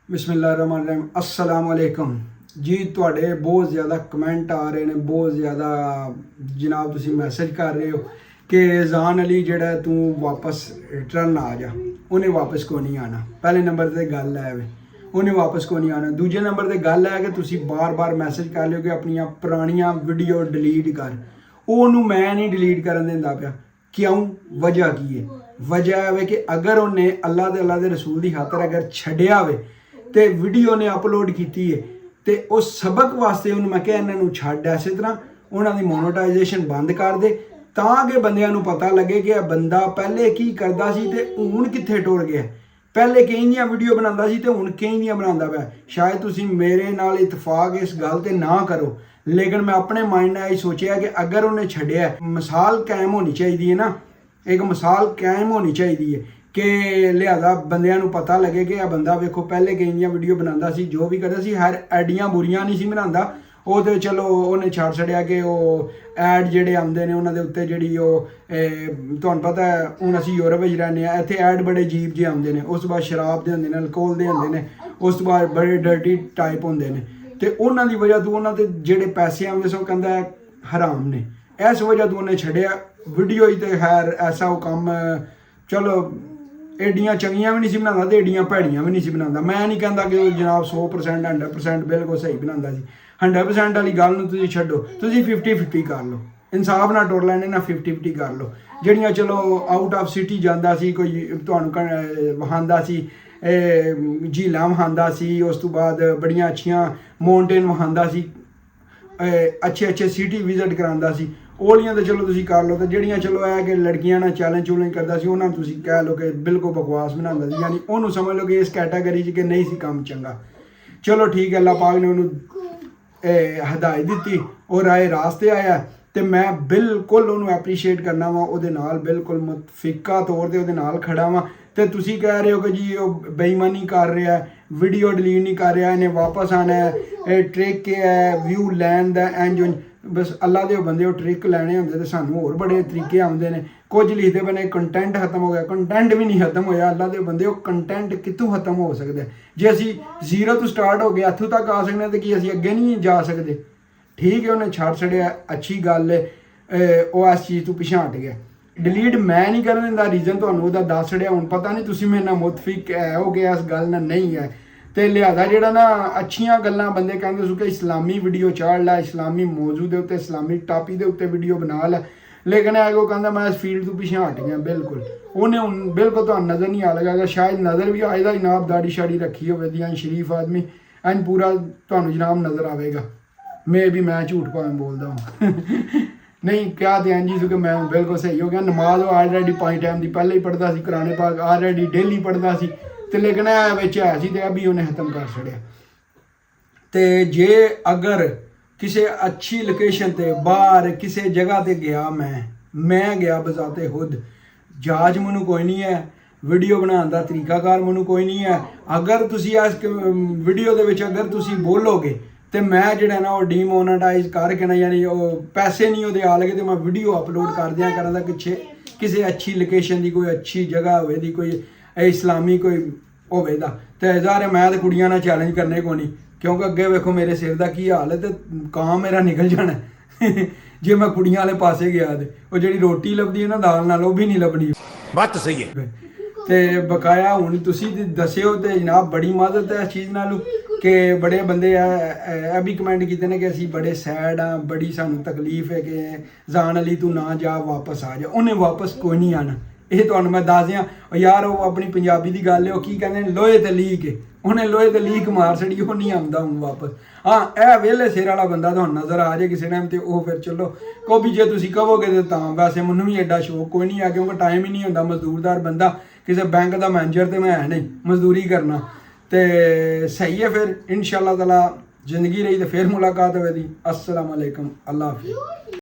बिस्मिल्लाहिर्रहमानिर्रहीम अस्सलाम वालेकुम जी। ਤੁਹਾਡੇ बहुत ज़्यादा कमेंट आ रहे हैं, बहुत ज़्यादा जनाब तुसी मैसेज कर रहे हो कि ज़ान अली जेड़ा तू वापस रिटर्न आ जा, उन्हें वापस को नहीं आना। पहले नंबर ते गल है वे उन्हें वापस को नहीं आना। दूजे नंबर ते गल है कि तुसी बार बार मैसेज कर लियो कि अपनी पुरानियां वीडियो डिलीट कर। ਉਹਨੂੰ मैं नहीं डिलीट करन देंदा पिया। क्यों? वजह की है? वजह है कि अगर उन्हें अल्लाह दे रसूल की खातर अगर छड्या वे तो वीडियो ने अपलोड की है तो उस सबक वास्ते उन्हें मैं क्या इन्हों छड्ड इस तरह उन्होंने मोनेटाइजेशन बंद कर दे ताकि बंदियां नूं पता लगे कि बंदा पहले की करता सी ते हुण कित्थे टुर गया। पहले कई दियां वीडियो बनाता सी ते हुण कई दियां बनाता पिया। शायद तुसी मेरे नाल इतफाक इस गल ते ना करो, लेकिन मैं अपने माइंड ने सोचा कि अगर उन्हें छड्या मिसाल कायम होनी चाहिए ना, एक मिसाल कायम होनी चाहिए कि लिहाजा बंदियां नूं पता लगे कि यह बंदा वेखो पहले कई दियां वीडियो बनाता सी, जो भी करता सी हर ऐडियां बुरियां नहीं सी बनाता। वो तो चलो उन्हें छड़ छड़िया कि ऐड जेडे आते हैं उन्होंने उत्ते जी तुहानूं पता है हुण असीं यूरोप विच रहिंदे आ, इत्थे ऐड बड़े अजीब जे आते हैं। उस तो बाद शराब के होंदे ने, अल्कोहल के होंदे ने, उस तो बाद बड़े डर्टी टाइप होंदे ने ते उन्हां दी वजह तो उन्हां दे जेडे पैसे आउंदे सो कहंदा हराम ने। इस वजह तो उन्हें छड्या वीडियो ही तो खैर ऐसा वो कम चलो एडियां चंगियां भी नहीं सी बनाता ते एडियां भैड़ियां भी नहीं सी बनाता। मैं नहीं कहता कि वो जनाब 100% 100% बिल्कुल सही बनाता सी। 100% वाली गल नूं तुसीं छड्डो, तुसीं 50-50 कर लो, इंसाफ नाल टुर लैणे ना 50-50 कर लो। ਜਿਹੜੀਆਂ चलो आउट ऑफ सिटी जाता सी कोई तुहानूं वहांदा सी झीलां वहांदा सी, उस तो बाद बड़ियां अच्छियां माउंटेन वहांदा सी, अच्छे सिटी विजिट करांदा सी, ओलियां तो चलो तुसीं कर लो। तो ਜਿਹੜੀਆਂ चलो है कि लड़कियां ना चैलेंज चूलेंज करदा सी उन्हां तुसीं कह लो कि बिल्कुल बकवास बनांदा सी, यानी उन्होंने समझ लो कि इस कैटागरी च कि नहीं सी काम चंगा। चलो ठीक है, अल्लाह पाक ने उन्होंने हदायत दी और आए रास्ते आया तो मैं बिल्कुल उन्होंने एप्रीशिएट करना वा, ਉਹਦੇ ਨਾਲ बिल्कुल मुतफिका तौर पर ਉਹਦੇ ਨਾਲ खड़ा वा। तो तुसी कह रहे हो कि जी वो बेईमानी कर रहा है, वीडियो डिलीट नहीं कर रहा, इन्हें वापस आना है, ट्रिक के है व्यू लैन दा इंज उंज। बस अल्लाह दे बंदे वो ट्रिक लैने होंदे ते सानू होर बड़े तरीके आउंदे ने। कुछ लिखते बने कंटेंट खत्म हो गया, कंटेंट भी नहीं खत्म होया। अल्लाह दे बंदे वो कंटेंट कितों खत्म हो सकता है? जे असी जीरो तो स्टार्ट हो गए इत्थों तक आ सकते तो कि असी अगे नहीं जा सकते। ठीक है, उन्हें छड़ छड़िया, अच्छी गल है, वो इस चीज़ तो पिछे हट गया। डिलीट मैं नहीं करने का रीजन तो दस छड़िया, हूँ पता नहीं तुम मेरे नाल मुतफिक है हो गया इस गल नाल नहीं है। तो लिहाजा जोड़ा ना अच्छियां गल्लां बंदे कहते कि इस्लामी वीडियो चाढ़ लै, इस्लामी मौजू के उत्ते इस्लामी टापी के उत्ते वीडियो बना लै, लेकिन है वो कहता मैं इस फील्ड तो पिछे हट गया। बिल्कुल उन्हें हूँ बिल्कुल तो नज़र नहीं आ लगा, अगर शायद नज़र भी आएगा जनाब दाड़ी शाड़ी रखी हो शरीफ आदमी एंड पूरा तो जनाब नज़र आएगा। मैं झूठ भावें बोलता हूँ नहीं क्या ध्यान जी कि मैं बिल्कुल सही हो गया। नमाज ऑलरेडी 5 टाइम की पहले ही पढ़ता सी, कुरान पाक ऑलरेडी डेली पढ़ता सी, तो लेकिन है सी तो अभी उन्हें खत्म कर छड़िया। तो जे अगर किसी अच्छी लोकेशन ते बाहर किसी जगह ते गया, मैं गया बजाते खुद, जाच मैनू कोई नहीं है, वीडियो बनाने का तरीकाकार मैनू कोई नहीं है। अगर तुसी इस वीडियो दे विच अगर तुसी बोलोगे तो मैं जोड़ा ना वो डीमोनेटाइज करके ना, यानी वो पैसे नहीं वो आ लगे तो मैं वीडियो अपलोड कर दिया करा कि किसी अच्छी लोकेशन की कोई अच्छी जगह होवे, कोई इस्लामी कोई होवे दा। तो ज़ाहिर मैं तो कुड़ियां ना चैलेंज करने को नहीं, क्योंकि अगे वेखो मेरे सिर का की हाल है तो काम मेरा निकल जाना जे मैं कुड़ियां वाले पासे गया तो वो जी रोटी लभदी है ना दाल नाल वो भी नहीं लभनी। बात तो सही है। तो बकाया हूँ तुसी दस्यो तो जनाब बड़ी मदद है इस चीज़ नाल कि बड़े बंदे भी कमेंट किए हैं कि असी बड़े सैड हाँ, बड़ी सानू तकलीफ है कि ज़ान अली तू ना जा वापस आ जा। उन्हें वापस कोई नहीं आना, ये तो मैं दस दियाँ यार। वो अपनी पंजाबी की गल है, वो की कहते लोहे ते लीक है, उन्हें लोहे ते लीक मार छड़ी, वो नहीं आता हूँ वापस। हाँ यह वेले सिर वाला बंदा तो नज़र आ जाए किसी टाइम तो फिर चलो को भी जे तुम कहोगे तो वैसे मैनू भी एडा शौक कोई नहीं है, क्योंकि टाइम ही नहीं होता। मजदूरदार बंदा किसी बैंक का मैनेजर तो मैं है नहीं, मजदूरी करना तो सही है। फिर इंशाअल्लाह ताला जिंदगी रही तो फिर मुलाकात होगी। अस्सलाम वालेकुम, अल्लाह हाफिज़।